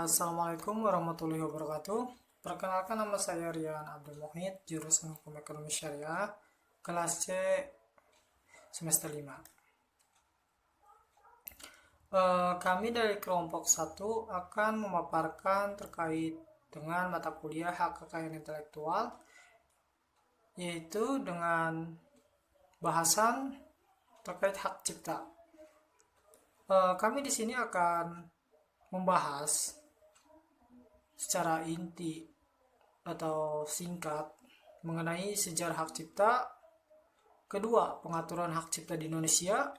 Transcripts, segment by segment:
Assalamualaikum warahmatullahi wabarakatuh. Perkenalkan, nama saya Rian Abdul Muhid, jurusan Hukum Ekonomi Syariah, kelas C semester 5. Kami dari kelompok 1 akan memaparkan terkait dengan mata kuliah hak kekayaan intelektual, yaitu dengan bahasan terkait hak cipta. Kami di sini akan membahas secara inti atau singkat mengenai sejarah hak cipta, kedua pengaturan hak cipta di Indonesia,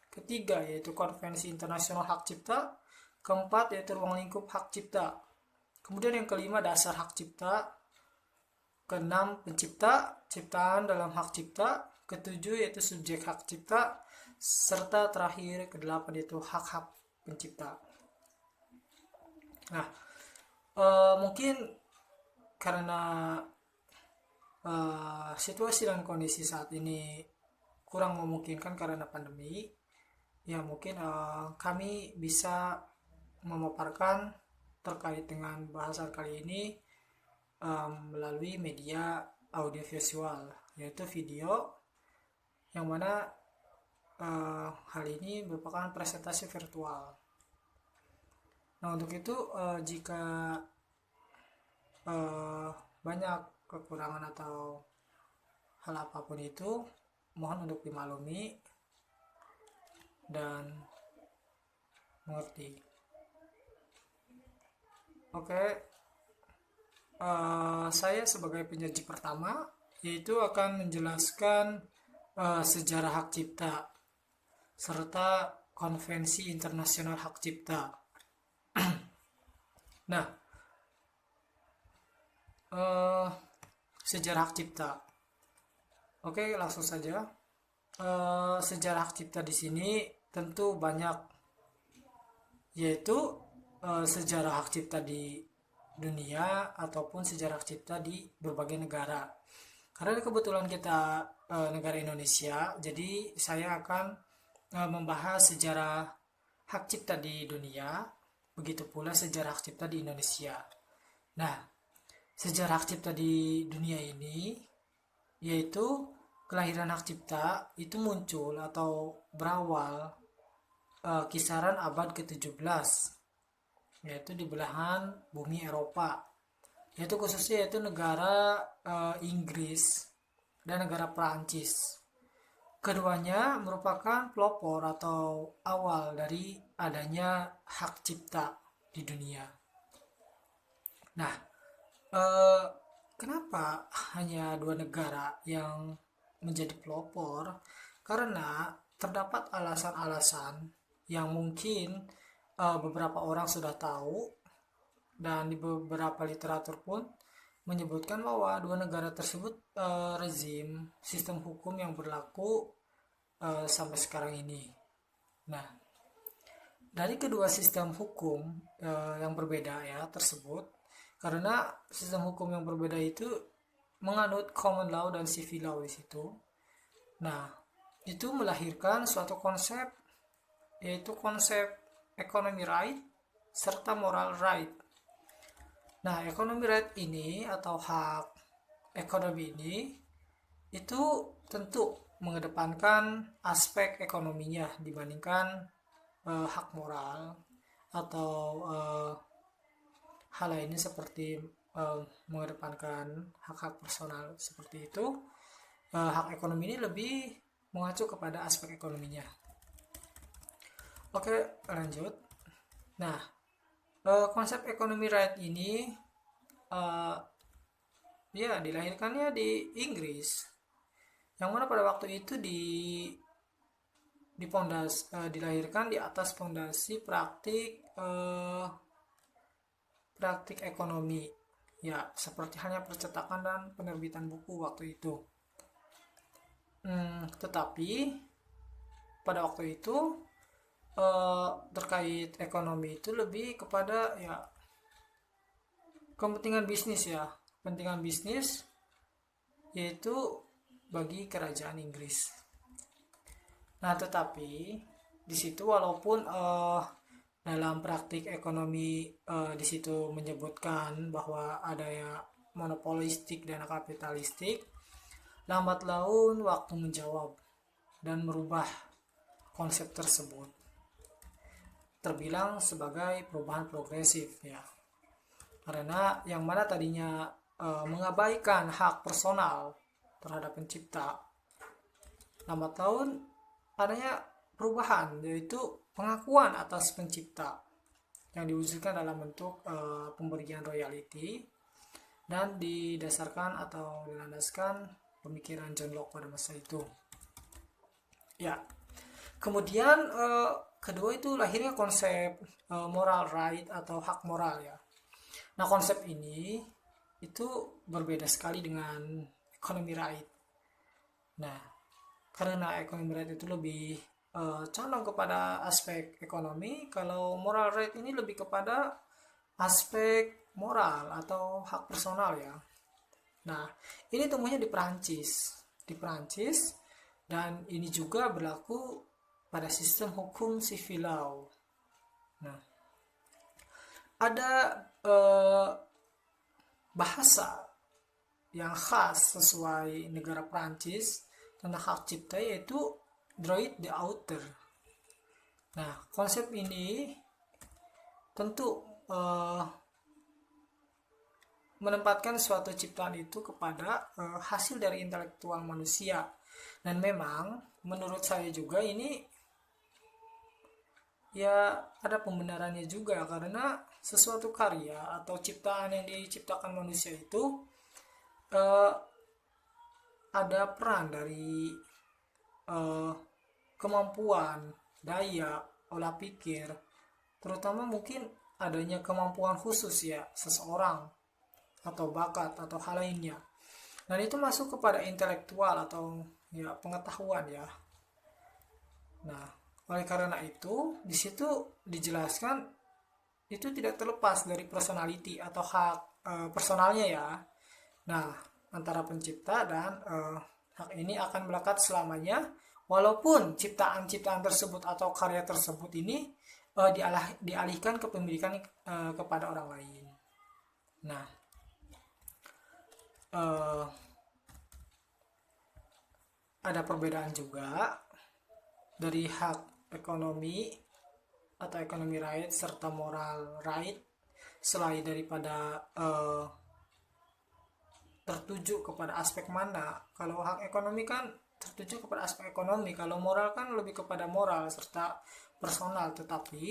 ketiga yaitu konvensi internasional hak cipta, keempat yaitu ruang lingkup hak cipta, kemudian yang kelima dasar hak cipta, keenam pencipta, ciptaan dalam hak cipta, ketujuh yaitu subjek hak cipta, serta terakhir kedelapan yaitu hak-hak pencipta. Nah, mungkin karena situasi dan kondisi saat ini kurang memungkinkan karena pandemi, ya mungkin kami bisa memaparkan terkait dengan bahasan kali ini melalui media audiovisual, yaitu video, yang mana hal ini merupakan presentasi virtual. Nah, untuk itu jika banyak kekurangan atau hal apapun itu, mohon untuk dimaklumi dan mengerti. Oke, saya sebagai penyaji pertama yaitu akan menjelaskan sejarah hak cipta serta konvensi internasional hak cipta. Nah, sejarah hak cipta. Oke, langsung saja. Sejarah hak cipta di sini tentu banyak, yaitu sejarah hak cipta di dunia ataupun sejarah hak cipta di berbagai negara. Karena kebetulan kita negara Indonesia, jadi saya akan membahas sejarah hak cipta di dunia, begitu pula sejarah hak cipta di Indonesia. Nah, sejarah hak cipta di dunia ini yaitu kelahiran hak cipta itu muncul atau berawal kisaran abad ke-17, yaitu di belahan bumi Eropa, yaitu khususnya yaitu negara Inggris dan negara Perancis. Keduanya merupakan pelopor atau awal dari adanya hak cipta di dunia. Nah, kenapa hanya dua negara yang menjadi pelopor? Karena terdapat alasan-alasan yang mungkin beberapa orang sudah tahu, dan di beberapa literatur pun menyebutkan bahwa dua negara tersebut rezim sistem hukum yang berlaku sampai sekarang ini. Nah, dari kedua sistem hukum yang berbeda ya tersebut, karena sistem hukum yang berbeda itu menganut common law dan civil law di situ. Nah, itu melahirkan suatu konsep, yaitu konsep economy right serta moral right. Nah, economy right ini atau hak ekonomi ini itu tentu mengedepankan aspek ekonominya dibandingkan hak moral atau hal lainnya seperti mengedepankan hak-hak personal seperti itu. Hak ekonomi ini lebih mengacu kepada aspek ekonominya. Oke, lanjut. Nah, konsep economy right ini ya dilahirkannya di Inggris, yang mana pada waktu itu dilahirkan di atas fondasi praktik ekonomi, ya seperti halnya percetakan dan penerbitan buku waktu itu. Tetapi pada waktu itu terkait ekonomi itu lebih kepada ya kepentingan bisnis, yaitu bagi kerajaan Inggris. Nah, tetapi di situ walaupun dalam praktik ekonomi di situ menyebutkan bahwa adanya monopolistik dan kapitalistik, lambat laun waktu menjawab dan merubah konsep tersebut. Terbilang sebagai perubahan progresif ya. Karena yang mana tadinya mengabaikan hak personal terhadap pencipta, lambat laun adanya perubahan, yaitu pengakuan atas pencipta yang diwujudkan dalam bentuk pemberian royalti dan didasarkan atau dilandaskan pemikiran John Locke pada masa itu. Ya, kemudian kedua itu lahirnya konsep moral right atau hak moral ya. Nah, konsep ini itu berbeda sekali dengan economy right. Nah, karena economy right itu lebih condong kepada aspek ekonomi, kalau moral right ini lebih kepada aspek moral atau hak personal ya. Nah, ini temunya di Prancis. Dan ini juga berlaku pada sistem hukum civil law. Nah, ada bahasa yang khas sesuai negara Prancis tentang hak cipta, yaitu droit d'auteur. Nah, konsep ini tentu menempatkan suatu ciptaan itu kepada hasil dari intelektual manusia. Dan memang menurut saya juga ini ya ada pembenarannya juga, karena sesuatu karya atau ciptaan yang diciptakan manusia itu ada peran dari kemampuan, daya, olah pikir, terutama mungkin adanya kemampuan khusus ya seseorang atau bakat atau hal lainnya. Dan itu masuk kepada intelektual atau ya pengetahuan ya. Nah, oleh karena itu di situ dijelaskan itu tidak terlepas dari personality atau hak personalnya ya. Nah, antara pencipta dan hak ini akan melekat selamanya, walaupun ciptaan-ciptaan tersebut atau karya tersebut ini dialihkan kepemilikan kepada orang lain. Nah, ada perbedaan juga dari hak ekonomi atau ekonomi right serta moral right, selain daripada tertuju kepada aspek mana. Kalau hak ekonomi kan tertuju kepada aspek ekonomi, kalau moral kan lebih kepada moral serta personal. Tetapi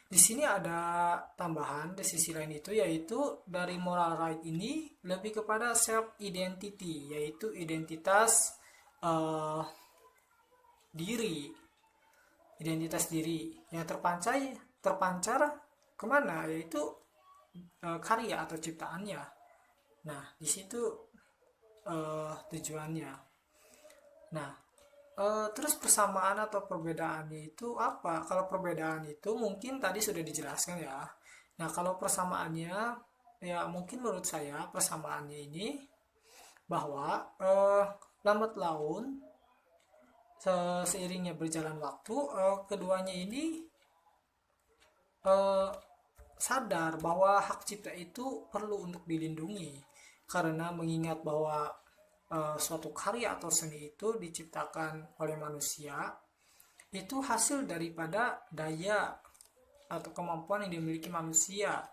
di sini ada tambahan di sisi lain itu, yaitu dari moral right ini lebih kepada self identity, yaitu identitas identitas diri yang terpancar kemana, yaitu karya atau ciptaannya. Nah, di situ tujuannya. Nah, terus persamaan atau perbedaannya itu apa? Kalau perbedaan itu mungkin tadi sudah dijelaskan ya. Nah, kalau persamaannya ya mungkin menurut saya persamaannya ini bahwa lambat laun seiringnya berjalan waktu keduanya ini sadar bahwa hak cipta itu perlu untuk dilindungi, karena mengingat bahwa suatu karya atau seni itu diciptakan oleh manusia, itu hasil daripada daya atau kemampuan yang dimiliki manusia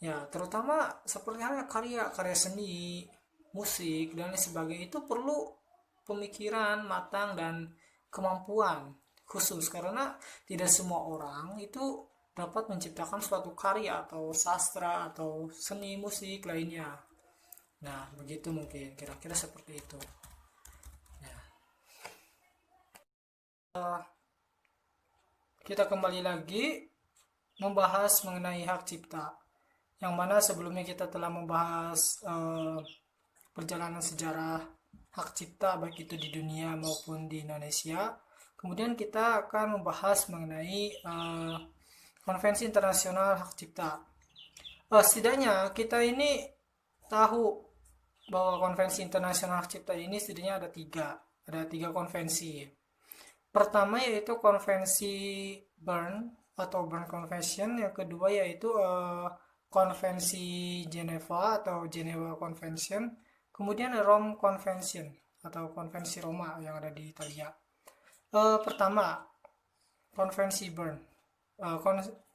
ya, terutama seperti halnya karya seni, musik dan lain sebagainya, itu perlu pemikiran matang dan kemampuan khusus, karena tidak semua orang itu dapat menciptakan suatu karya atau sastra atau seni musik lainnya. Nah, begitu mungkin kira-kira seperti itu. Kita kembali lagi membahas mengenai hak cipta, yang mana sebelumnya kita telah membahas perjalanan sejarah hak cipta baik itu di dunia maupun di Indonesia. Kemudian kita akan membahas mengenai konvensi internasional hak cipta. Setidaknya kita ini tahu bahwa konvensi internasional hak cipta ini setidaknya ada tiga konvensi. Pertama yaitu konvensi Bern atau Bern Convention, yang kedua yaitu Konvensi Geneva atau Geneva Convention, kemudian Rome Convention atau Konvensi Roma yang ada di Italia. Pertama, Konvensi Bern.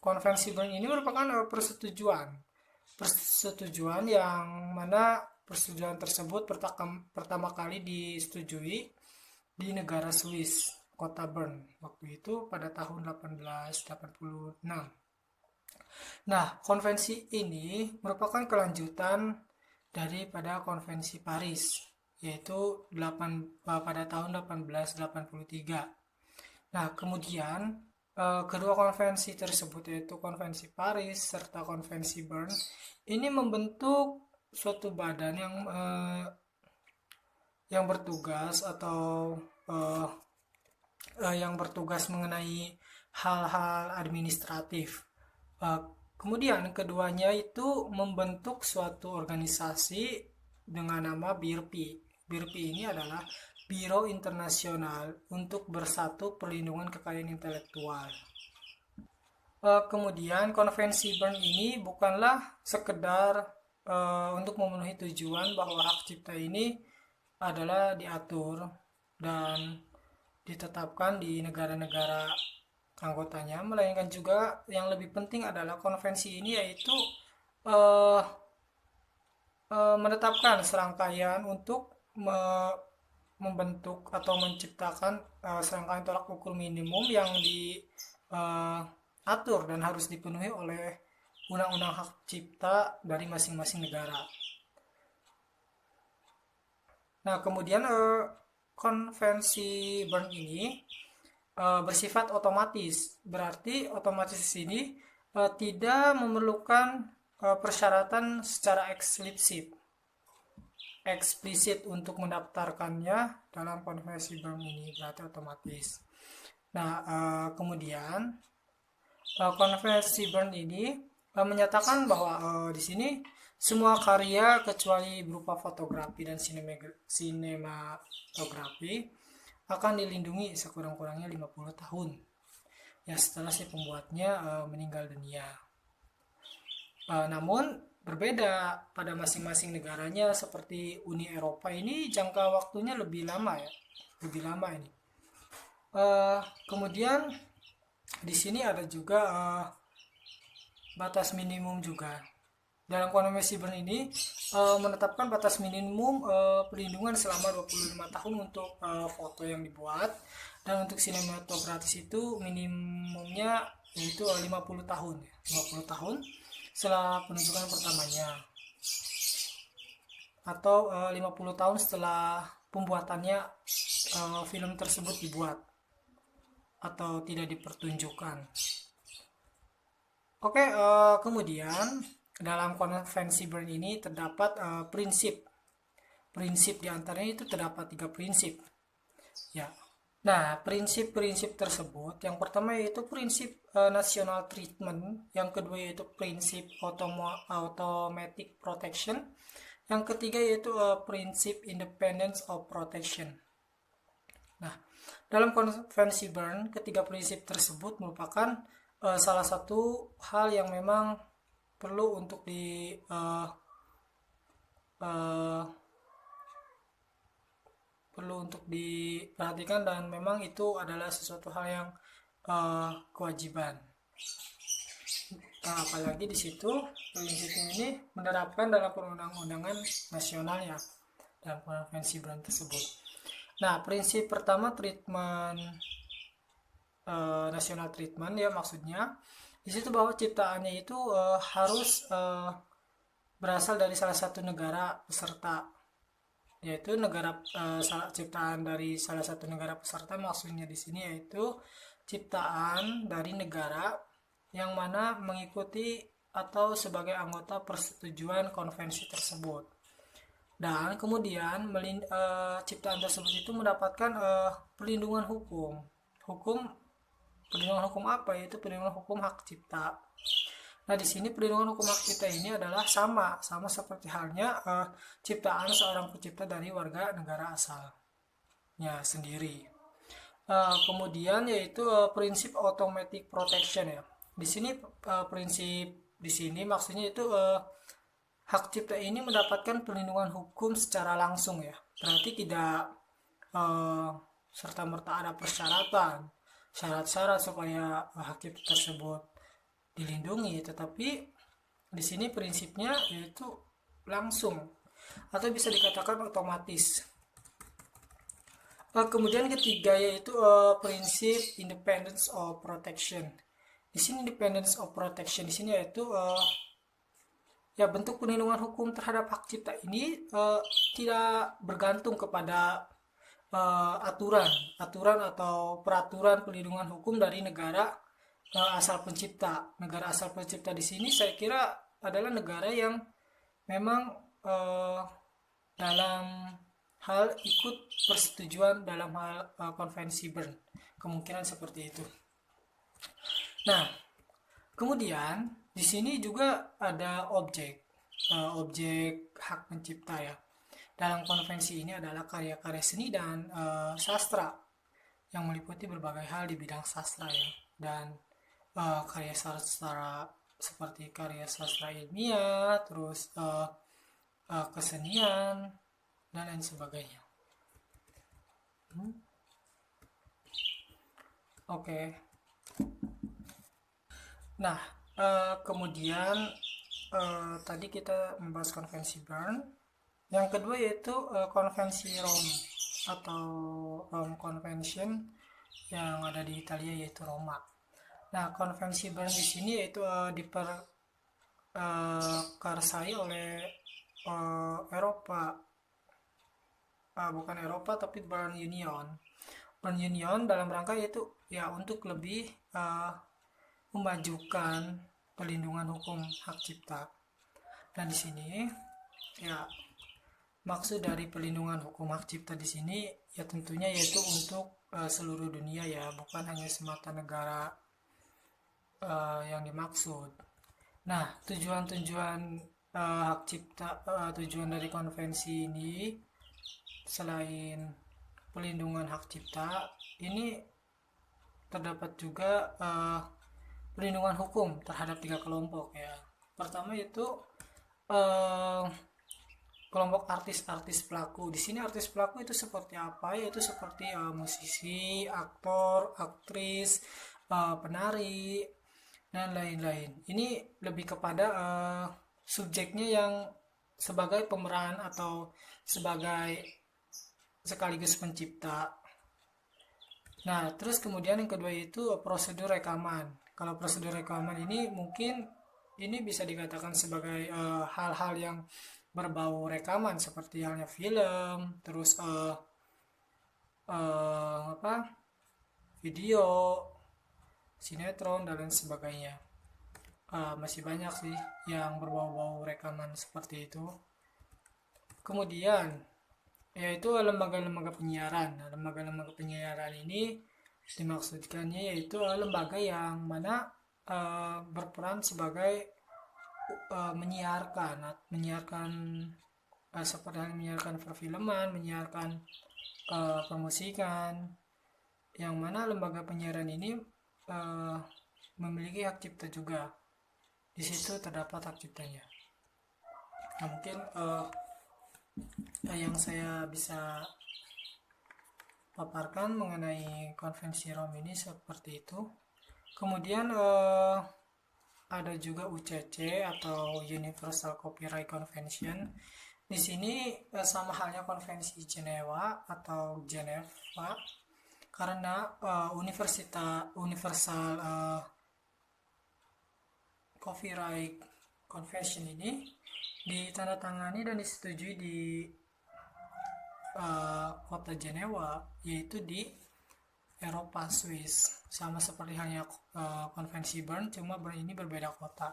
Konvensi Bern ini merupakan persetujuan yang mana persetujuan tersebut pertama kali disetujui di negara Swiss, kota Bern, waktu itu pada tahun 1886. Nah, konvensi ini merupakan kelanjutan daripada konvensi Paris, yaitu pada tahun 1883. Nah, kemudian kedua konvensi tersebut, yaitu konvensi Paris serta konvensi Bern, ini membentuk suatu badan yang bertugas atau yang bertugas mengenai hal-hal administratif. Kemudian keduanya itu membentuk suatu organisasi dengan nama BIRPI. BIRPI ini adalah Biro Internasional untuk Bersatu Perlindungan Kekayaan Intelektual. Kemudian konvensi Bern ini bukanlah sekedar untuk memenuhi tujuan bahwa hak cipta ini adalah diatur dan ditetapkan di negara-negara anggotanya, melainkan juga yang lebih penting adalah konvensi ini yaitu menetapkan serangkaian untuk membentuk atau menciptakan serangkaian tolak ukur minimum yang diatur dan harus dipenuhi oleh undang-undang hak cipta dari masing-masing negara. Nah, kemudian konvensi Bern ini bersifat otomatis, berarti otomatis di sini tidak memerlukan persyaratan secara eksplisit untuk mendaftarkannya dalam konvensi Bern ini, berarti otomatis. Nah, kemudian konvensi Bern ini menyatakan bahwa di sini semua karya kecuali berupa fotografi dan sinematografi akan dilindungi sekurang-kurangnya 50 tahun ya setelah si pembuatnya meninggal dunia. Namun berbeda pada masing-masing negaranya, seperti Uni Eropa ini jangka waktunya lebih lama ya, lebih lama ini. Kemudian di sini ada juga batas minimum juga. Dalam konvensi Bern ini menetapkan batas minimum perlindungan selama 25 tahun untuk foto yang dibuat, dan untuk sinematografi itu minimumnya yaitu 50 tahun. 50 tahun setelah penunjukan pertamanya, atau 50 tahun setelah pembuatannya film tersebut dibuat atau tidak dipertunjukkan. Oke, kemudian dalam konvensi Bern ini terdapat prinsip diantaranya itu terdapat 3 prinsip ya. Nah, prinsip-prinsip tersebut, yang pertama yaitu prinsip national treatment, yang kedua yaitu prinsip automatic protection, yang ketiga yaitu prinsip independence of protection. Nah, dalam konvensi Bern, ketiga prinsip tersebut merupakan salah satu hal yang memang perlu untuk diperhatikan, dan memang itu adalah sesuatu hal yang kewajiban. Nah, apalagi di situ prinsip ini menerapkan dalam perundang-undangan nasional ya, dalam konvensi Bern tersebut. Nah, prinsip pertama treatment national treatment ya, maksudnya di situ bahwa ciptaannya itu harus berasal dari salah satu negara peserta, yaitu ciptaan dari salah satu negara peserta. Maksudnya di sini yaitu ciptaan dari negara yang mana mengikuti atau sebagai anggota persetujuan konvensi tersebut. Dan kemudian ciptaan tersebut itu mendapatkan perlindungan hukum. Perlindungan hukum apa? Yaitu perlindungan hukum hak cipta. Nah, di sini perlindungan hukum hak cipta ini adalah sama seperti halnya ciptaan seorang pencipta dari warga negara asalnya sendiri. Kemudian yaitu prinsip automatic protection ya. Di sini prinsip di sini maksudnya itu hak cipta ini mendapatkan perlindungan hukum secara langsung ya. Berarti tidak eh, serta-merta ada persyaratan, syarat-syarat supaya hak cipta tersebut dilindungi, tetapi di sini prinsipnya yaitu langsung atau bisa dikatakan otomatis. Kemudian ketiga yaitu prinsip independence of protection. Di sini independence of protection di sini yaitu ya bentuk perlindungan hukum terhadap hak cipta ini tidak bergantung kepada aturan atau peraturan perlindungan hukum dari negara asal pencipta. Negara asal pencipta di sini saya kira adalah negara yang memang dalam hal ikut persetujuan dalam hal konvensi Bern. Kemungkinan seperti itu. Nah, kemudian di sini juga ada objek hak pencipta ya. Dalam konvensi ini adalah karya-karya seni dan sastra yang meliputi berbagai hal di bidang sastra ya, dan karya sastra seperti karya sastra ilmiah, terus kesenian dan lain sebagainya. Oke. Nah, kemudian tadi kita membahas konvensi Bern. Yang kedua yaitu konvensi Rome atau Rome Convention yang ada di Italia yaitu Roma. Nah, konvensi Bern di sini yaitu diperkarsai oleh Eropa, bukan Eropa tapi Bern Union. Bern Union dalam rangka yaitu ya untuk lebih memajukan perlindungan hukum hak cipta. Dan di sini ya maksud dari perlindungan hukum hak cipta di sini ya tentunya yaitu untuk seluruh dunia ya, bukan hanya semata negara yang dimaksud. Nah, tujuan-tujuan hak cipta, tujuan dari konvensi ini selain perlindungan hak cipta, ini terdapat juga perlindungan hukum terhadap 3 kelompok ya. Pertama itu kelompok artis-artis pelaku. Di sini artis pelaku itu seperti apa? Yaitu seperti musisi, aktor, aktris, penari dan lain-lain. Ini lebih kepada subjeknya yang sebagai pemeran atau sebagai sekaligus pencipta. Nah, terus kemudian yang kedua itu prosedur rekaman. Kalau prosedur rekaman ini mungkin ini bisa dikatakan sebagai hal-hal yang berbau rekaman seperti halnya film, terus video, sinetron dan lain sebagainya. Masih banyak sih yang berbau-bau rekaman seperti itu. Kemudian yaitu lembaga-lembaga penyiaran. Nah, lembaga-lembaga penyiaran ini dimaksudkannya yaitu lembaga yang mana berperan sebagai menyiarkan seperti menyiarkan perfilman, menyiarkan permusikan, yang mana lembaga penyiaran ini memiliki hak cipta juga. Di situ terdapat hak ciptanya. Nah, mungkin yang saya bisa paparkan mengenai konvensi Rome ini seperti itu. Kemudian ada juga UCC atau Universal Copyright Convention. Di sini sama halnya konvensi Jenewa atau Geneva, karena Universal Copyright Convention ini ditandatangani dan disetujui di kota Jenewa, yaitu di Eropa, Swiss. Sama seperti halnya konvensi Bern, cuma Bern ini berbeda kota.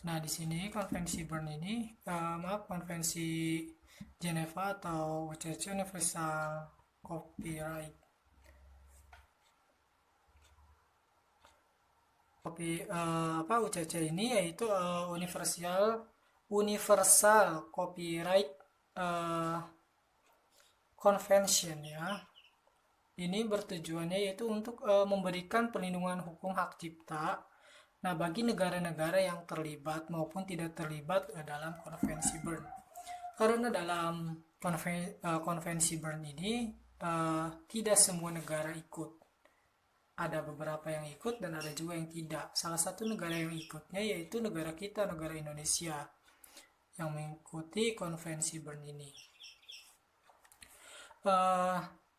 Nah, di sini konvensi Bern ini, konvensi Geneva atau UCC Universal Copyright UCC ini yaitu Universal Copyright Convention ya. ini bertujuannya yaitu untuk memberikan perlindungan hukum hak cipta. Nah, bagi negara-negara yang terlibat maupun tidak terlibat dalam konvensi Bern. Karena dalam konvensi Bern ini tidak semua negara ikut. Ada beberapa yang ikut dan ada juga yang tidak. Salah satu negara yang ikutnya yaitu negara kita, negara Indonesia, yang mengikuti konvensi Bern ini.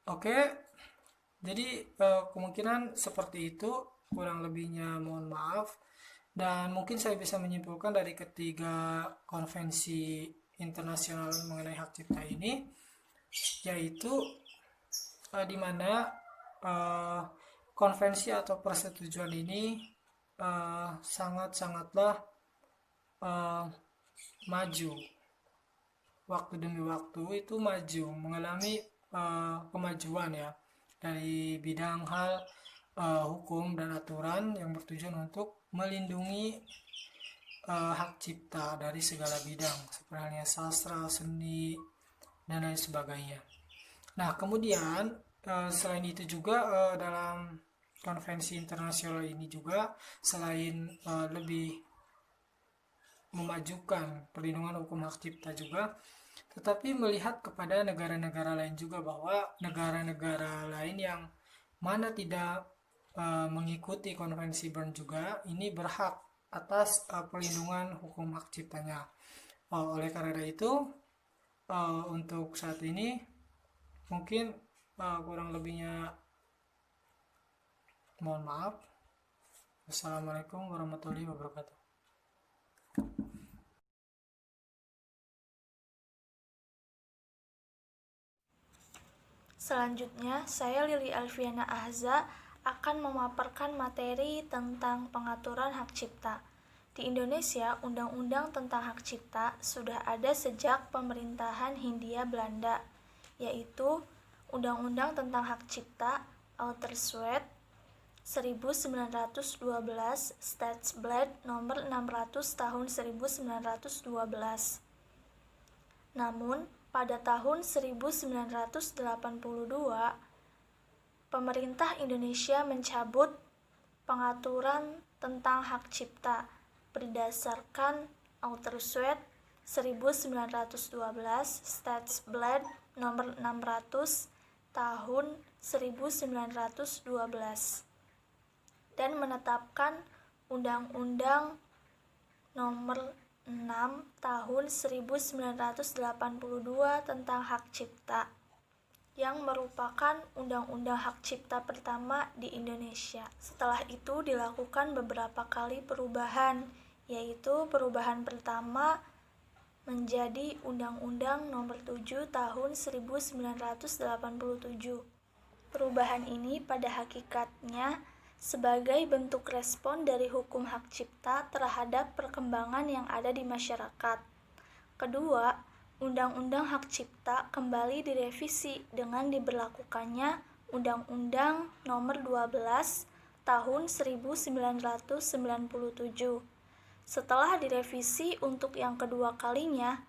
Oke. Jadi kemungkinan seperti itu, kurang lebihnya mohon maaf. Dan mungkin saya bisa menyimpulkan dari ketiga konvensi internasional mengenai hak cipta ini, yaitu di mana konvensi atau persetujuan ini sangat-sangatlah maju. Waktu demi waktu itu maju, mengalami kemajuan ya, dari bidang hal hukum dan aturan yang bertujuan untuk melindungi hak cipta dari segala bidang seperti halnya sastra, seni, dan lain sebagainya. Nah, kemudian selain itu juga dalam konvensi internasional ini juga selain lebih memajukan perlindungan hukum hak cipta juga, tetapi melihat kepada negara-negara lain juga, bahwa negara-negara lain yang mana tidak mengikuti konvensi Bern juga ini berhak atas perlindungan hukum hak ciptanya. Oleh karena itu untuk saat ini mungkin kurang lebihnya mohon maaf. Wassalamualaikum warahmatullahi wabarakatuh. Selanjutnya, saya Lili Alfiana Ahza akan memaparkan materi tentang pengaturan hak cipta. Di Indonesia, Undang-Undang tentang Hak Cipta sudah ada sejak pemerintahan Hindia Belanda, yaitu Undang-Undang tentang Hak Cipta Utrecht 1912 Staatsblad nomor 600 tahun 1912. Namun, pada tahun 1982, pemerintah Indonesia mencabut pengaturan tentang hak cipta berdasarkan Utrecht 1912 Staatsblad nomor 600 tahun 1912 dan menetapkan Undang-Undang nomor 6 tahun 1982 tentang hak cipta, yang merupakan undang-undang hak cipta pertama di Indonesia. Setelah itu dilakukan beberapa kali perubahan, yaitu perubahan pertama menjadi Undang-Undang nomor 7 tahun 1987. Perubahan ini pada hakikatnya sebagai bentuk respon dari hukum hak cipta terhadap perkembangan yang ada di masyarakat. Kedua, Undang-Undang Hak Cipta kembali direvisi dengan diberlakukannya Undang-Undang Nomor 12 Tahun 1997. Setelah direvisi untuk yang kedua kalinya,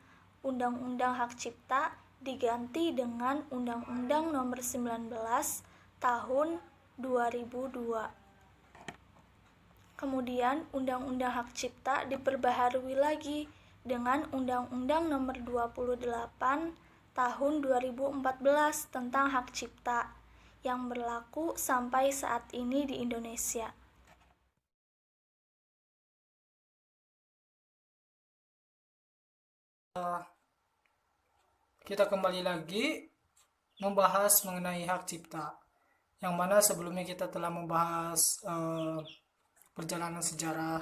Undang-Undang Hak Cipta diganti dengan Undang-Undang Nomor 19 Tahun 2002. Kemudian Undang-Undang Hak Cipta diperbaharui lagi dengan Undang-Undang Nomor 28 Tahun 2014 tentang Hak Cipta yang berlaku sampai saat ini di Indonesia. Kita kembali lagi membahas mengenai hak cipta, yang mana sebelumnya kita telah membahas perjalanan sejarah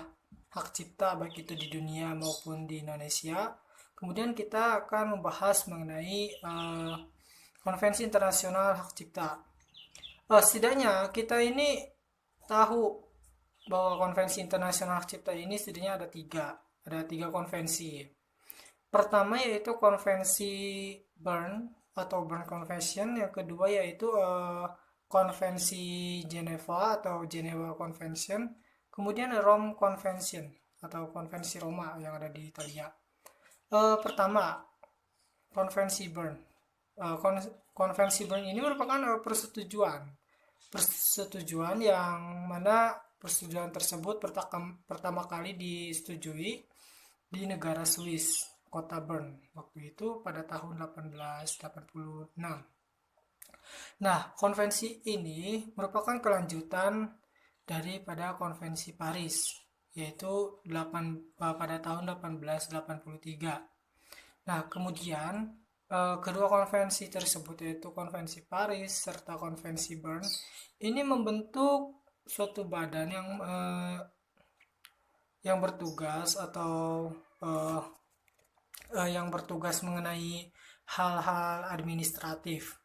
hak cipta baik itu di dunia maupun di Indonesia. Kemudian kita akan membahas mengenai konvensi internasional hak cipta. Setidaknya kita ini tahu bahwa konvensi internasional hak cipta ini setidaknya ada tiga konvensi. Pertama yaitu konvensi Bern atau Bern Convention, yang kedua yaitu konvensi Geneva atau Geneva Convention, kemudian Rome Convention atau konvensi Roma yang ada di Italia. Pertama, konvensi Bern. Konvensi Bern ini merupakan persetujuan yang mana persetujuan tersebut pertama kali disetujui di negara Swiss, kota Bern, waktu itu pada tahun 1886. Nah, konvensi ini merupakan kelanjutan daripada konvensi Paris, yaitu pada tahun 1883. Nah, kemudian kedua konvensi tersebut, yaitu konvensi Paris serta konvensi Bern, ini membentuk suatu badan yang bertugas atau yang bertugas mengenai hal-hal administratif.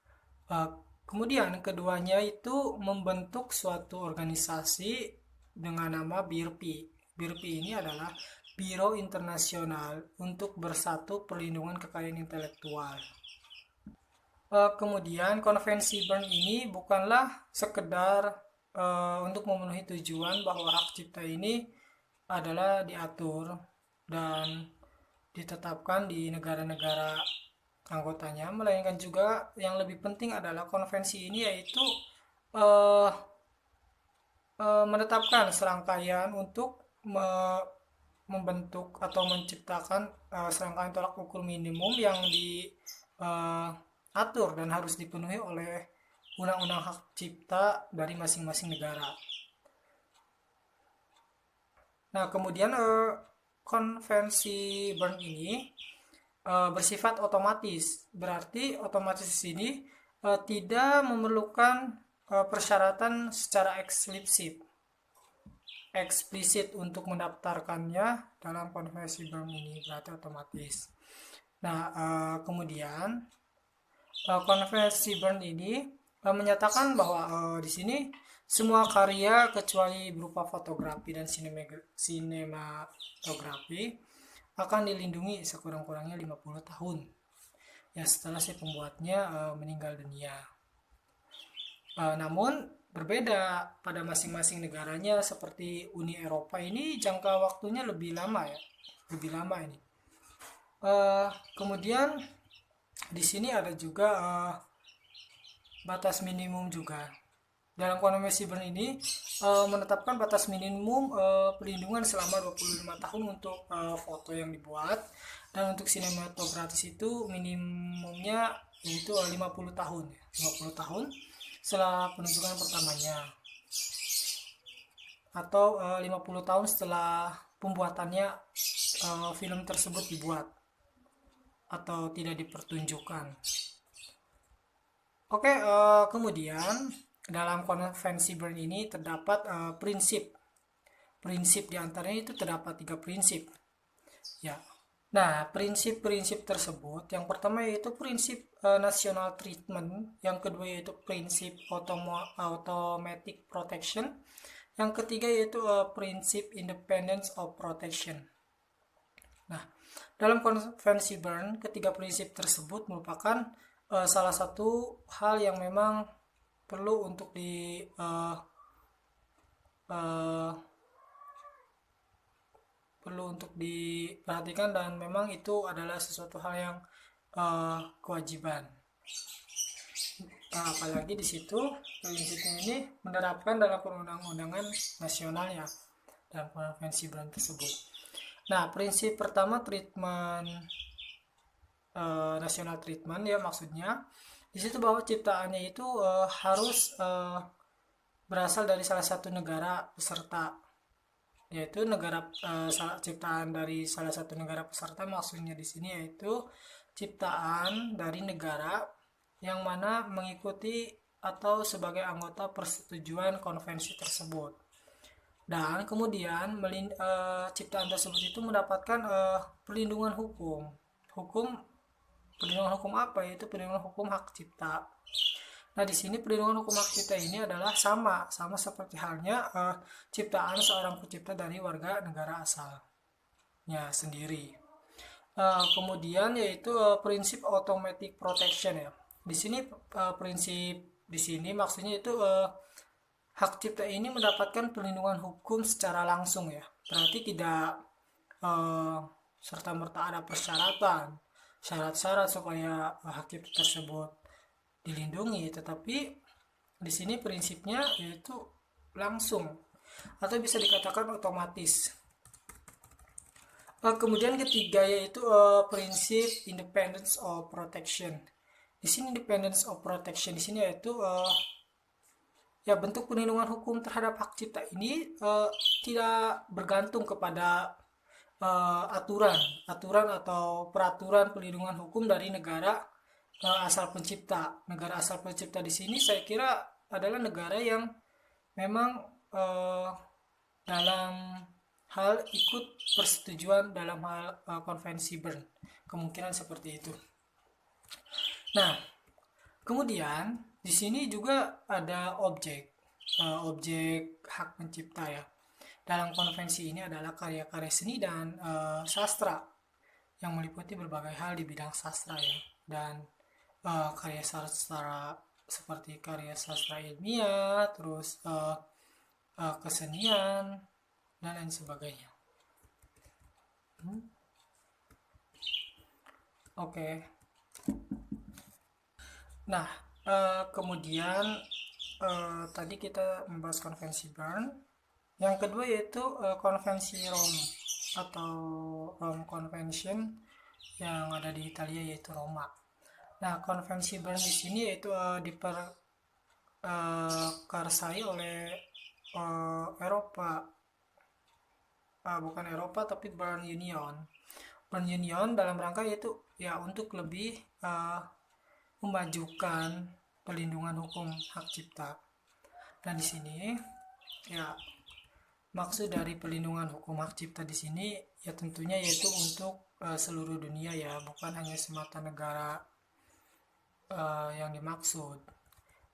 Kemudian keduanya itu membentuk suatu organisasi dengan nama BIRPI. BIRPI ini adalah Biro Internasional untuk Bersatu Perlindungan Kekayaan Intelektual. Kemudian konvensi Bern ini bukanlah sekedar untuk memenuhi tujuan bahwa hak cipta ini adalah diatur dan ditetapkan di negara-negara anggotanya, melainkan juga yang lebih penting adalah konvensi ini yaitu menetapkan serangkaian untuk membentuk atau menciptakan serangkaian tolak ukur minimum yang diatur dan harus dipenuhi oleh undang-undang hak cipta dari masing-masing negara. Nah, kemudian konvensi Bern ini bersifat otomatis, berarti otomatis di sini tidak memerlukan persyaratan secara eksplisit untuk mendaftarkannya dalam konvensi Bern ini, berarti otomatis. Nah, kemudian konvensi Bern ini menyatakan bahwa di sini semua karya kecuali berupa fotografi dan sinematografi akan dilindungi sekurang-kurangnya 50 tahun ya setelah si pembuatnya meninggal dunia. Namun berbeda pada masing-masing negaranya, seperti Uni Eropa ini jangka waktunya lebih lama ya, lebih lama ini. Kemudian di sini ada juga batas minimum juga. Dalam konvensi Bern ini menetapkan batas minimum perlindungan selama 25 tahun untuk foto yang dibuat, dan untuk sinematografi itu minimumnya yaitu 50 tahun. 50 tahun setelah penunjukan pertamanya, atau 50 tahun setelah pembuatannya film tersebut dibuat atau tidak dipertunjukkan. Oke, kemudian dalam konvensi Bern ini terdapat prinsip diantaranya itu terdapat 3 prinsip ya. Nah, prinsip-prinsip tersebut, yang pertama yaitu prinsip national treatment, yang kedua yaitu prinsip automatic protection, yang ketiga yaitu prinsip independence of protection. Nah, dalam konvensi Bern, ketiga prinsip tersebut merupakan salah satu hal yang memang perlu untuk diperhatikan, dan memang itu adalah sesuatu hal yang kewajiban. Apalagi di situ prinsipnya ini menerapkan dalam perundang-undangan nasional ya, dalam konvensi Bern tersebut. Nah, prinsip pertama treatment national treatment ya, maksudnya di situ bahwa ciptaannya itu harus berasal dari salah satu negara peserta, yaitu ciptaan dari salah satu negara peserta. Maksudnya di sini yaitu ciptaan dari negara yang mana mengikuti atau sebagai anggota persetujuan konvensi tersebut. Dan kemudian ciptaan tersebut itu mendapatkan perlindungan hukum. Perlindungan hukum apa? Yaitu perlindungan hukum hak cipta. Nah, di sini perlindungan hukum hak cipta ini adalah sama seperti halnya ciptaan seorang pencipta dari warga negara asalnya sendiri. Kemudian yaitu prinsip automatic protection ya. Di sini prinsip di sini maksudnya itu hak cipta ini mendapatkan perlindungan hukum secara langsung ya. Berarti tidak serta-merta ada persyaratan syarat-syarat supaya hak cipta tersebut dilindungi, tetapi di sini prinsipnya yaitu langsung atau bisa dikatakan otomatis. Kemudian ketiga yaitu prinsip independence of protection. Di sini independence of protection di sini yaitu ya bentuk perlindungan hukum terhadap hak cipta ini tidak bergantung kepada aturan atau peraturan perlindungan hukum dari negara asal pencipta. Negara asal pencipta di sini saya kira adalah negara yang memang dalam hal ikut persetujuan dalam hal konvensi Bern. Kemungkinan seperti itu. Nah, kemudian di sini juga ada objek hak pencipta ya. Dalam konvensi ini adalah karya-karya seni dan sastra yang meliputi berbagai hal di bidang sastra ya, dan karya sastra seperti karya sastra ilmiah, terus kesenian dan lain sebagainya. Oke. Nah, kemudian tadi kita membahas konvensi Bern. Yang kedua yaitu konvensi Rome atau Rome Convention yang ada di Italia yaitu Roma. Nah, konvensi Bern di sini yaitu diperkarsai oleh Eropa, bukan Eropa tapi Bern Union. Bern Union dalam rangka yaitu ya untuk lebih memajukan perlindungan hukum hak cipta. Dan di sini ya maksud dari perlindungan hukum hak cipta di sini ya tentunya yaitu untuk seluruh dunia ya, bukan hanya semata negara yang dimaksud.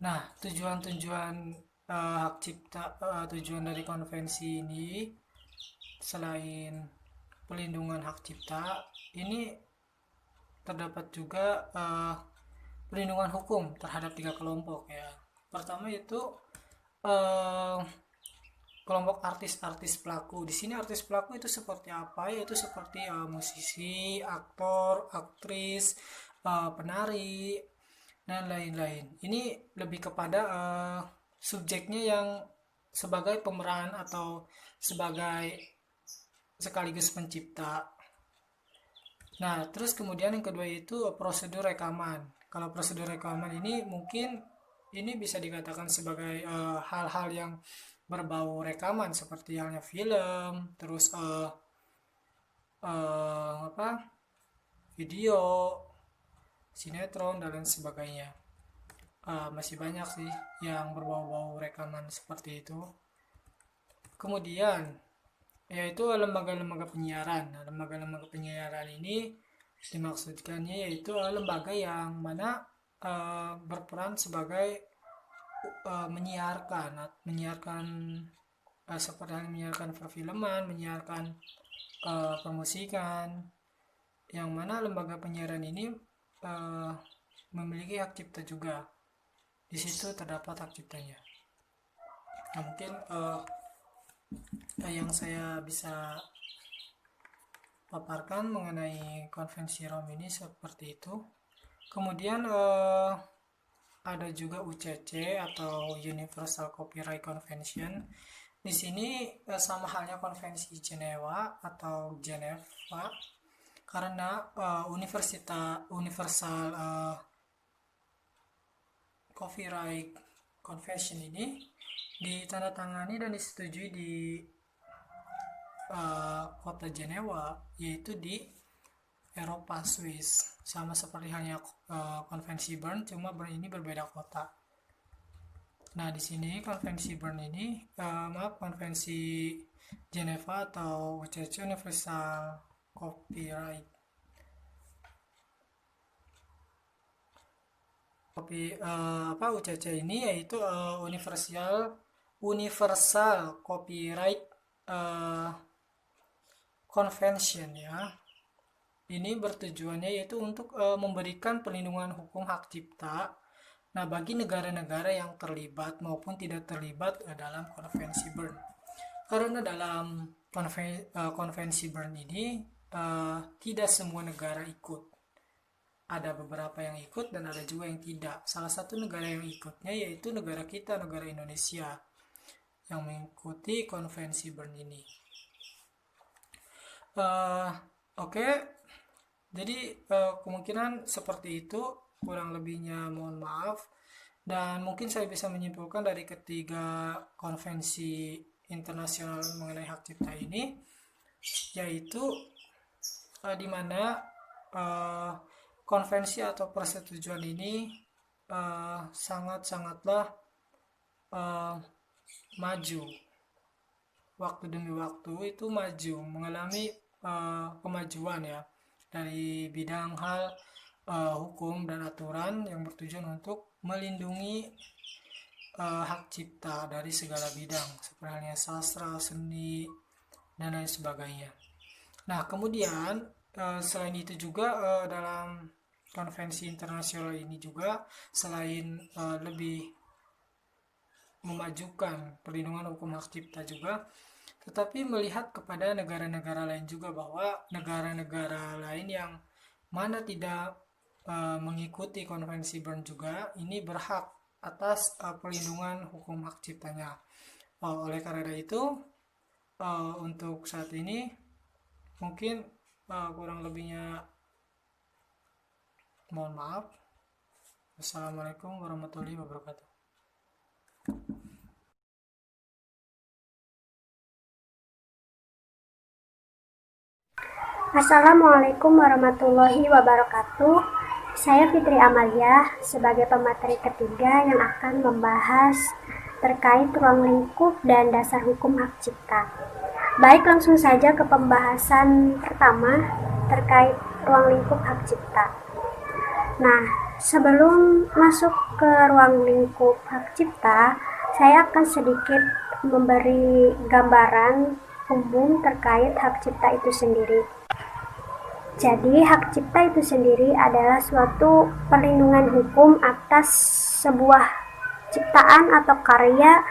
Nah, tujuan hak cipta, tujuan dari konvensi ini selain perlindungan hak cipta, ini terdapat juga perlindungan hukum terhadap 3 kelompok ya. Pertama itu kelompok artis-artis pelaku. Di sini artis pelaku itu seperti apa? Yaitu seperti musisi, aktor, aktris, penari dan lain-lain. Ini lebih kepada subjeknya yang sebagai pemeran atau sebagai sekaligus pencipta. Nah, terus kemudian yang kedua itu prosedur rekaman. Kalau prosedur rekaman ini mungkin ini bisa dikatakan sebagai hal-hal yang berbau rekaman seperti halnya film, terus video, sinetron dan lain sebagainya. Masih banyak sih yang berbau-bau rekaman seperti itu. Kemudian yaitu lembaga-lembaga penyiaran. Nah, lembaga-lembaga penyiaran ini dimaksudkannya yaitu lembaga yang mana berperan sebagai menyiarkan seperti menyiarkan perfilman, menyiarkan permusikan, yang mana lembaga penyiaran ini memiliki hak cipta juga. Di situ terdapat hak ciptanya. Nah, mungkin yang saya bisa paparkan mengenai konvensi Rome ini seperti itu. Kemudian ada juga UCC atau Universal Copyright Convention. Di sini sama halnya konvensi Jenewa atau Geneva, karena Universal Copyright Convention ini ditandatangani dan disetujui di kota Jenewa, yaitu di Eropa, Swiss. Sama seperti halnya konvensi Bern, cuma Bern ini berbeda kota. Nah, di sini konvensi Bern ini, konvensi Geneva atau UCC Universal Copyright UCC ini yaitu Universal Copyright Convention ya. Ini bertujuannya yaitu untuk memberikan perlindungan hukum hak cipta. Nah, bagi negara-negara yang terlibat maupun tidak terlibat dalam konvensi Bern. Karena dalam konvensi Bern ini tidak semua negara ikut. ada beberapa yang ikut dan ada juga yang tidak. Salah satu negara yang ikutnya yaitu negara kita, negara Indonesia, yang mengikuti konvensi Bern ini. Oke. Jadi kemungkinan seperti itu, kurang lebihnya mohon maaf. Dan mungkin saya bisa menyimpulkan dari ketiga konvensi internasional mengenai hak cipta ini, yaitu di mana konvensi atau persetujuan ini sangat-sangatlah maju. Waktu demi waktu itu maju, mengalami kemajuan ya, dari bidang hal hukum dan aturan yang bertujuan untuk melindungi hak cipta dari segala bidang, seperti halnya sastra, seni, dan lain sebagainya. Nah, kemudian selain itu juga dalam konvensi internasional ini juga selain lebih memajukan perlindungan hukum hak cipta juga, tetapi melihat kepada negara-negara lain juga, bahwa negara-negara lain yang mana tidak mengikuti konvensi Bern juga ini berhak atas perlindungan hukum hak ciptanya. Oleh karena itu untuk saat ini mungkin kurang lebihnya mohon maaf. Assalamualaikum warahmatullahi wabarakatuh. Assalamualaikum warahmatullahi wabarakatuh. Saya Fitri Amalia sebagai pemateri ketiga yang akan membahas terkait ruang lingkup dan dasar hukum hak cipta. Baik, langsung saja ke pembahasan pertama terkait ruang lingkup hak cipta. Nah, sebelum masuk ke ruang lingkup hak cipta, saya akan sedikit memberi gambaran umum terkait hak cipta itu sendiri. Jadi, hak cipta itu sendiri adalah suatu perlindungan hukum atas sebuah ciptaan atau karya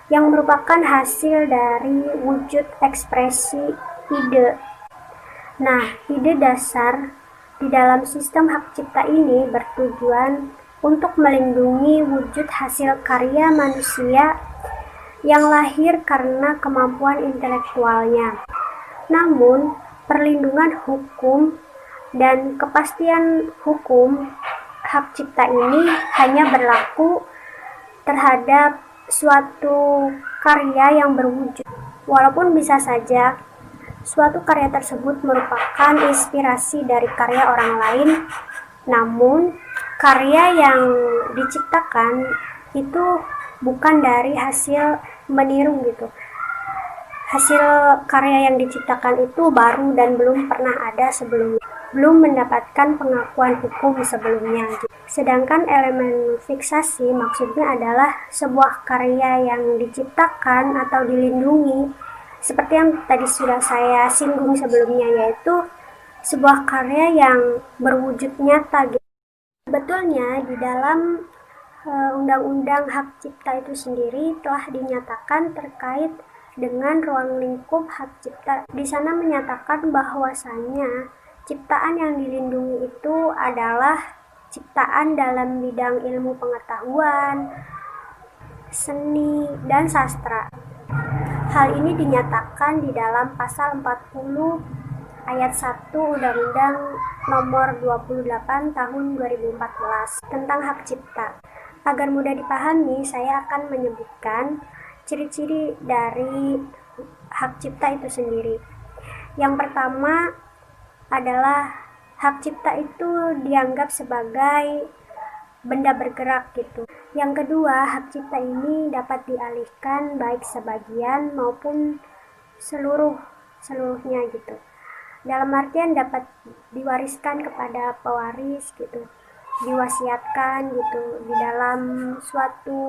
yang merupakan hasil dari wujud ekspresi ide. Nah, ide dasar di dalam sistem hak cipta ini bertujuan untuk melindungi wujud hasil karya manusia yang lahir karena kemampuan intelektualnya. Namun, perlindungan hukum dan kepastian hukum hak cipta ini hanya berlaku terhadap suatu karya yang berwujud. Walaupun bisa saja suatu karya tersebut merupakan inspirasi dari karya orang lain, namun karya yang diciptakan itu bukan dari hasil meniru gitu. Hasil karya yang diciptakan itu baru dan belum pernah ada sebelumnya, belum mendapatkan pengakuan hukum sebelumnya. Sedangkan elemen fiksasi maksudnya adalah sebuah karya yang diciptakan atau dilindungi, seperti yang tadi sudah saya singgung sebelumnya, yaitu sebuah karya yang berwujud nyata. Sebetulnya di dalam Undang-Undang Hak Cipta itu sendiri telah dinyatakan terkait dengan ruang lingkup hak cipta. Di sana menyatakan bahwasannya ciptaan yang dilindungi itu adalah ciptaan dalam bidang ilmu pengetahuan, seni, dan sastra. Hal ini dinyatakan di dalam pasal 40 ayat 1 Undang-Undang nomor 28 tahun 2014 tentang hak cipta. Agar mudah dipahami, saya akan menyebutkan ciri-ciri dari hak cipta itu sendiri. Yang pertama adalah hak cipta itu dianggap sebagai benda bergerak gitu. Yang kedua, hak cipta ini dapat dialihkan baik sebagian maupun seluruhnya gitu. Dalam artian dapat diwariskan kepada pewaris gitu, diwasiatkan gitu di dalam suatu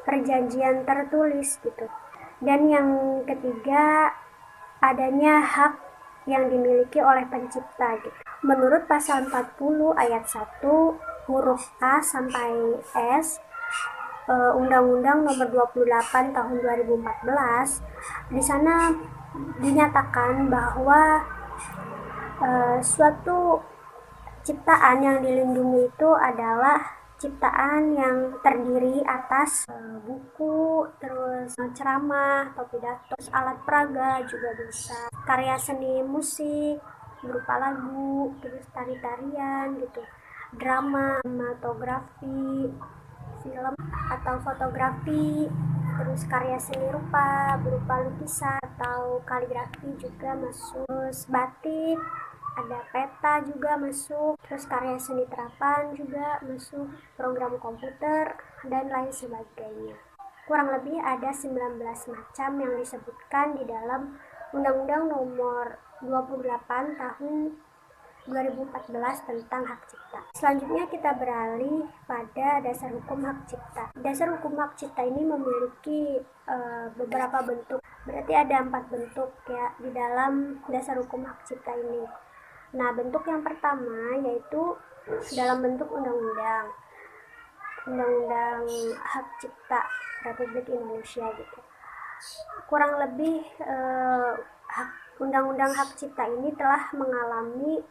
perjanjian tertulis gitu. Dan yang ketiga, adanya hak yang dimiliki oleh pencipta gitu. Menurut pasal 40 ayat 1 huruf A sampai S Undang-Undang nomor 28 tahun 2014, di sana dinyatakan bahwa suatu Ciptaan yang dilindungi itu adalah ciptaan yang terdiri atas buku, terus ceramah atau pidato, terus alat peraga juga bisa, karya seni musik berupa lagu, terus tari-tarian gitu, drama, sinematografi, film atau fotografi, terus karya seni rupa berupa lukisan atau kaligrafi juga masuk, terus batik, ada peta juga masuk, terus karya seni terapan juga masuk, program komputer, dan lain sebagainya. Kurang lebih ada 19 macam yang disebutkan di dalam Undang-Undang Nomor 28 Tahun 2014 tentang hak cipta. Selanjutnya kita beralih pada dasar hukum hak cipta. Dasar hukum hak cipta ini memiliki beberapa bentuk. Berarti ada 4 bentuk ya di dalam dasar hukum hak cipta ini. Nah, bentuk yang pertama yaitu dalam bentuk undang-undang hak cipta Republik Indonesia gitu. Kurang lebih undang-undang hak cipta ini telah mengalami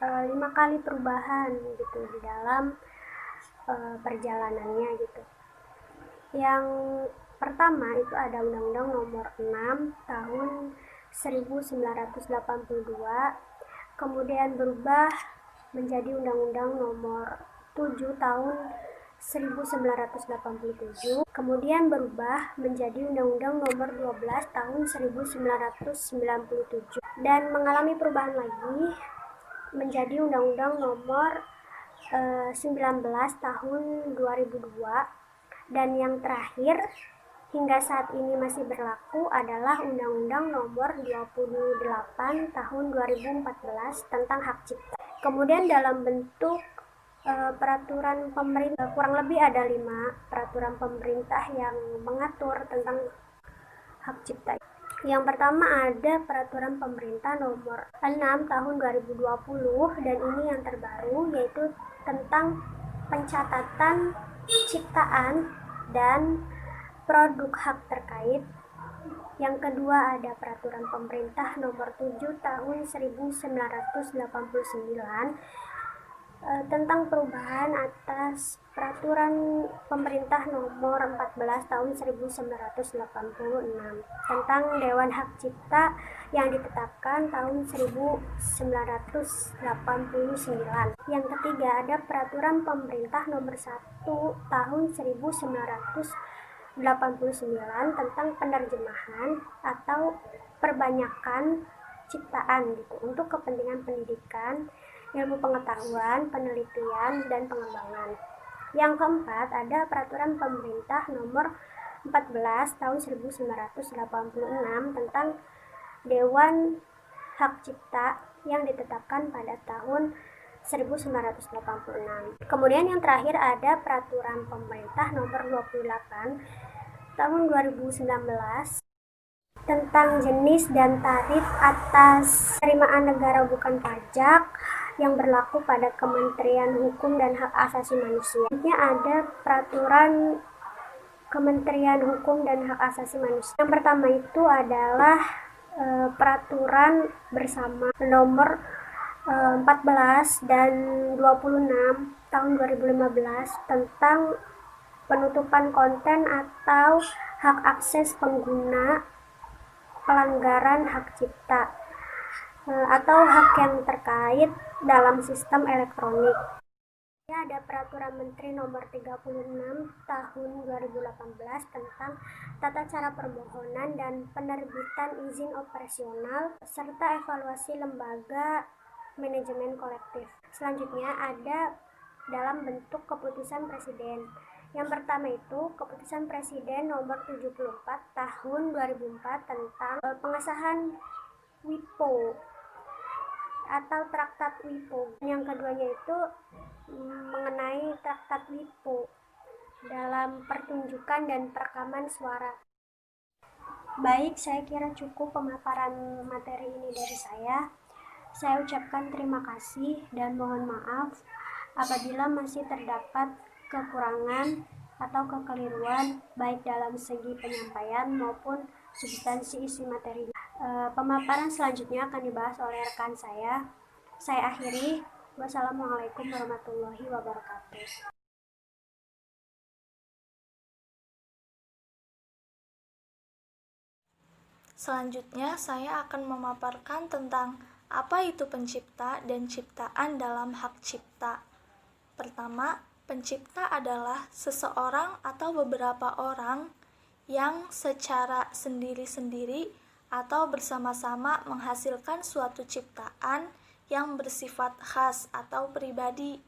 5 kali perubahan gitu di dalam perjalanannya gitu. Yang pertama itu ada Undang-Undang Nomor 6 Tahun 1982, kemudian berubah menjadi Undang-Undang Nomor 7 Tahun 1987, kemudian berubah menjadi Undang-Undang Nomor 12 Tahun 1997, dan mengalami perubahan lagi menjadi Undang-Undang Nomor 19 Tahun 2002, dan yang terakhir hingga saat ini masih berlaku adalah Undang-Undang Nomor 28 Tahun 2014 tentang hak cipta. Kemudian dalam bentuk peraturan pemerintah, kurang lebih ada 5 peraturan pemerintah yang mengatur tentang hak cipta. Yang pertama ada peraturan pemerintah nomor 6 tahun 2020, dan ini yang terbaru, yaitu tentang pencatatan ciptaan dan produk hak terkait. Yang kedua ada peraturan pemerintah nomor 7 tahun 1989 tentang perubahan atas peraturan pemerintah nomor 14 tahun 1986 tentang Dewan Hak Cipta yang ditetapkan tahun 1989. Yang ketiga ada peraturan pemerintah nomor 1 tahun 1989 tentang penerjemahan atau perbanyakan ciptaan gitu untuk kepentingan pendidikan, ilmu pengetahuan, penelitian, dan pengembangan. Yang keempat ada peraturan pemerintah nomor 14 tahun 1986 tentang Dewan Hak Cipta yang ditetapkan pada tahun 1986. Kemudian yang terakhir ada peraturan pemerintah nomor 28 tahun 2019 tentang jenis dan tarif atas penerimaan negara bukan pajak yang berlaku pada Kementerian Hukum dan Hak Asasi Manusia. Selanjutnya ada peraturan Kementerian Hukum dan Hak Asasi Manusia. Yang pertama itu adalah peraturan bersama nomor 14 dan 26 tahun 2015 tentang penutupan konten atau hak akses pengguna pelanggaran hak cipta atau hak yang terkait dalam sistem elektronik. Ada peraturan Menteri nomor 36 tahun 2018 tentang tata cara permohonan dan penerbitan izin operasional serta evaluasi lembaga manajemen kolektif. Selanjutnya ada dalam bentuk keputusan presiden. Yang pertama itu keputusan presiden nomor 74 tahun 2004 tentang pengesahan WIPO atau Traktat WIPO. Yang keduanya itu mengenai Traktat WIPO dalam pertunjukan dan perekaman suara. Baik, saya kira cukup pemaparan materi ini dari saya. Saya ucapkan terima kasih dan mohon maaf apabila masih terdapat kekurangan atau kekeliruan baik dalam segi penyampaian maupun substansi isi materi. Pemaparan selanjutnya akan dibahas oleh rekan saya. Saya akhiri. Wassalamualaikum warahmatullahi wabarakatuh. Selanjutnya, saya akan memaparkan tentang apa itu pencipta dan ciptaan dalam hak cipta. Pertama, pencipta adalah seseorang atau beberapa orang yang secara sendiri-sendiri atau bersama-sama menghasilkan suatu ciptaan yang bersifat khas atau pribadi.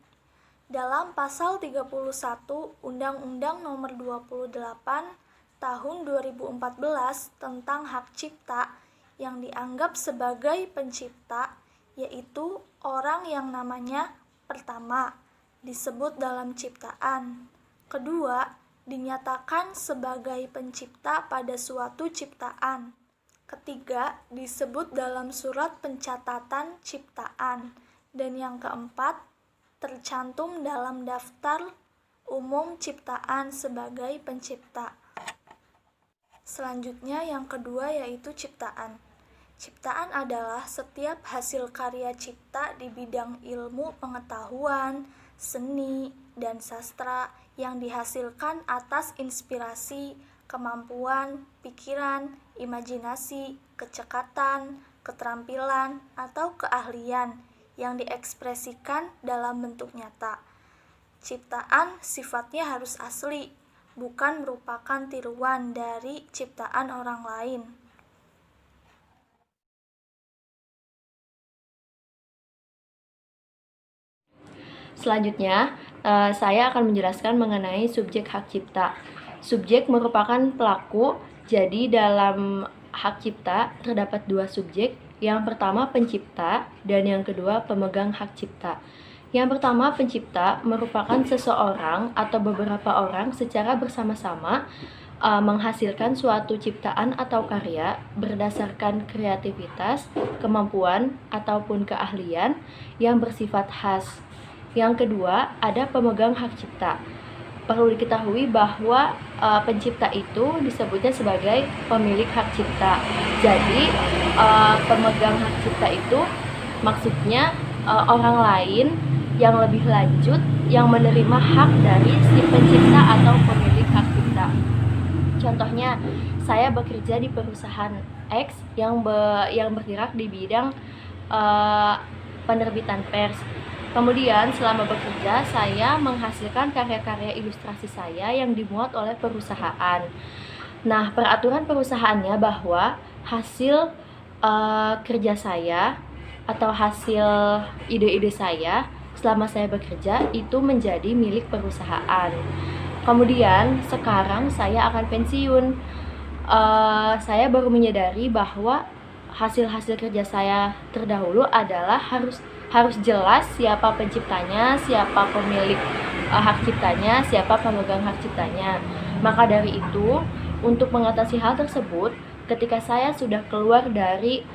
Dalam pasal 31 Undang-Undang Nomor 28 Tahun 2014 tentang hak cipta, yang dianggap sebagai pencipta yaitu orang yang namanya pertama disebut dalam ciptaan, kedua dinyatakan sebagai pencipta pada suatu ciptaan, ketiga disebut dalam surat pencatatan ciptaan, dan yang keempat tercantum dalam daftar umum ciptaan sebagai pencipta. Selanjutnya yang kedua yaitu ciptaan. Ciptaan adalah setiap hasil karya cipta di bidang ilmu pengetahuan, seni, dan sastra yang dihasilkan atas inspirasi, kemampuan, pikiran, imajinasi, kecekatan, keterampilan, atau keahlian yang diekspresikan dalam bentuk nyata. Ciptaan sifatnya harus asli, bukan merupakan tiruan dari ciptaan orang lain. Selanjutnya, saya akan menjelaskan mengenai subjek hak cipta. Subjek merupakan pelaku, jadi dalam hak cipta terdapat dua subjek. Yang pertama pencipta dan yang kedua pemegang hak cipta. Yang pertama, pencipta merupakan seseorang atau beberapa orang secara bersama-sama menghasilkan suatu ciptaan atau karya berdasarkan kreativitas, kemampuan, ataupun keahlian yang bersifat khas. Yang kedua, ada pemegang hak cipta. Perlu diketahui bahwa pencipta itu disebutnya sebagai pemilik hak cipta. Jadi, pemegang hak cipta itu maksudnya orang lain yang lebih lanjut yang menerima hak dari si pencipta atau pemilik hak cipta. Contohnya, saya bekerja di perusahaan X yang bergerak di bidang penerbitan pers. Kemudian selama bekerja saya menghasilkan karya-karya ilustrasi saya yang dimuat oleh perusahaan. Nah, peraturan perusahaannya bahwa hasil kerja saya atau hasil ide-ide saya selama saya bekerja itu menjadi milik perusahaan. Kemudian sekarang saya akan pensiun. Saya baru menyadari bahwa hasil-hasil kerja saya terdahulu adalah harus jelas siapa penciptanya, siapa pemilik hak ciptanya, siapa pemegang hak ciptanya. Maka dari itu, untuk mengatasi hal tersebut, ketika saya sudah keluar dari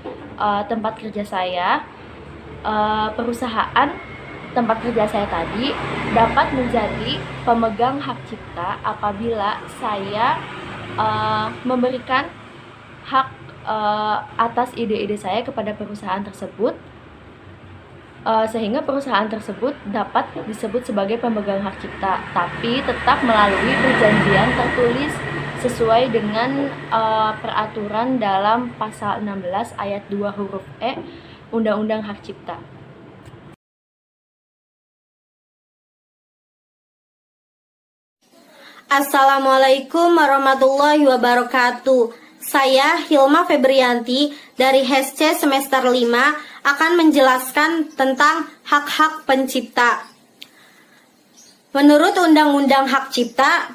tempat kerja saya, perusahaan tempat kerja saya tadi dapat menjadi pemegang hak cipta apabila saya memberikan hak atas ide-ide saya kepada perusahaan tersebut, sehingga perusahaan tersebut dapat disebut sebagai pemegang hak cipta, tapi tetap melalui perjanjian tertulis sesuai dengan peraturan dalam pasal 16 ayat 2 huruf E Undang-Undang Hak Cipta. Assalamualaikum warahmatullahi wabarakatuh. Saya Hilma Febrianti dari HESC semester 5 akan menjelaskan tentang hak-hak pencipta. Menurut Undang-Undang Hak Cipta,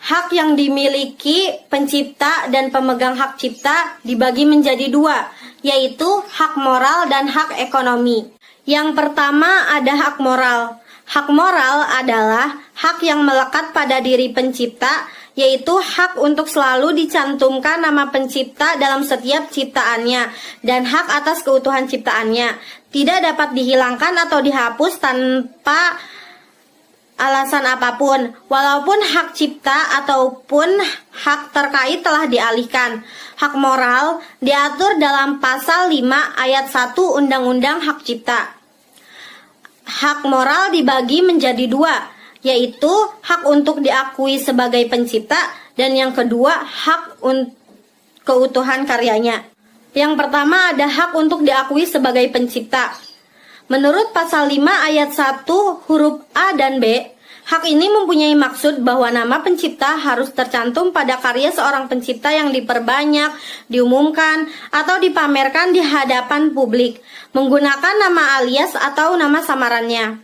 hak yang dimiliki pencipta dan pemegang hak cipta dibagi menjadi dua, yaitu hak moral dan hak ekonomi. Yang pertama ada hak moral. Hak moral adalah hak yang melekat pada diri pencipta, yaitu hak untuk selalu dicantumkan nama pencipta dalam setiap ciptaannya, dan hak atas keutuhan ciptaannya. Tidak dapat dihilangkan atau dihapus tanpa alasan apapun, walaupun hak cipta ataupun hak terkait telah dialihkan. Hak moral diatur dalam pasal 5 ayat 1 Undang-Undang Hak Cipta. hak moral dibagi menjadi dua, yaitu hak untuk diakui sebagai pencipta dan yang kedua hak keutuhan karyanya. Yang pertama ada hak untuk diakui sebagai pencipta. Menurut pasal 5 ayat 1 huruf A dan B, hak ini mempunyai maksud bahwa nama pencipta harus tercantum pada karya seorang pencipta yang diperbanyak, diumumkan, atau dipamerkan di hadapan publik, menggunakan nama alias atau nama samarannya.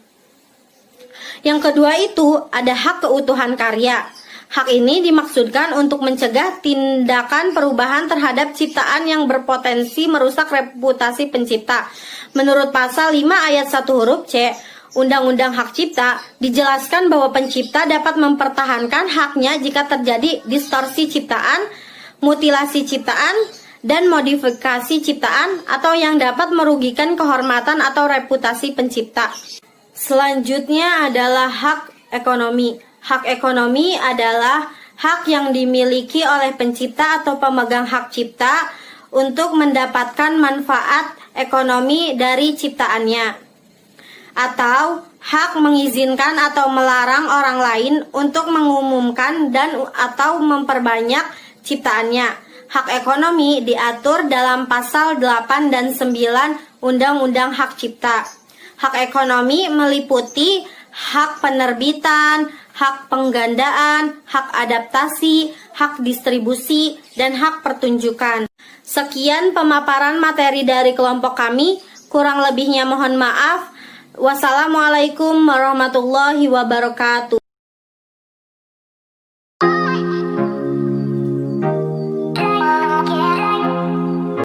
Yang kedua itu ada hak keutuhan karya. Hak ini dimaksudkan untuk mencegah tindakan perubahan terhadap ciptaan yang berpotensi merusak reputasi pencipta. Menurut pasal 5 ayat 1 huruf C, Undang-Undang Hak Cipta, dijelaskan bahwa pencipta dapat mempertahankan haknya jika terjadi distorsi ciptaan, mutilasi ciptaan, dan modifikasi ciptaan atau yang dapat merugikan kehormatan atau reputasi pencipta. Selanjutnya adalah hak ekonomi. Hak ekonomi adalah hak yang dimiliki oleh pencipta atau pemegang hak cipta untuk mendapatkan manfaat ekonomi dari ciptaannya, atau hak mengizinkan atau melarang orang lain untuk mengumumkan dan atau memperbanyak ciptaannya. Hak ekonomi diatur dalam pasal 8 dan 9 Undang-Undang Hak Cipta. Hak ekonomi meliputi hak penerbitan, hak penggandaan, hak adaptasi, hak distribusi, dan hak pertunjukan. Sekian pemaparan materi dari kelompok kami, kurang lebihnya mohon maaf. Wassalamualaikum warahmatullahi wabarakatuh.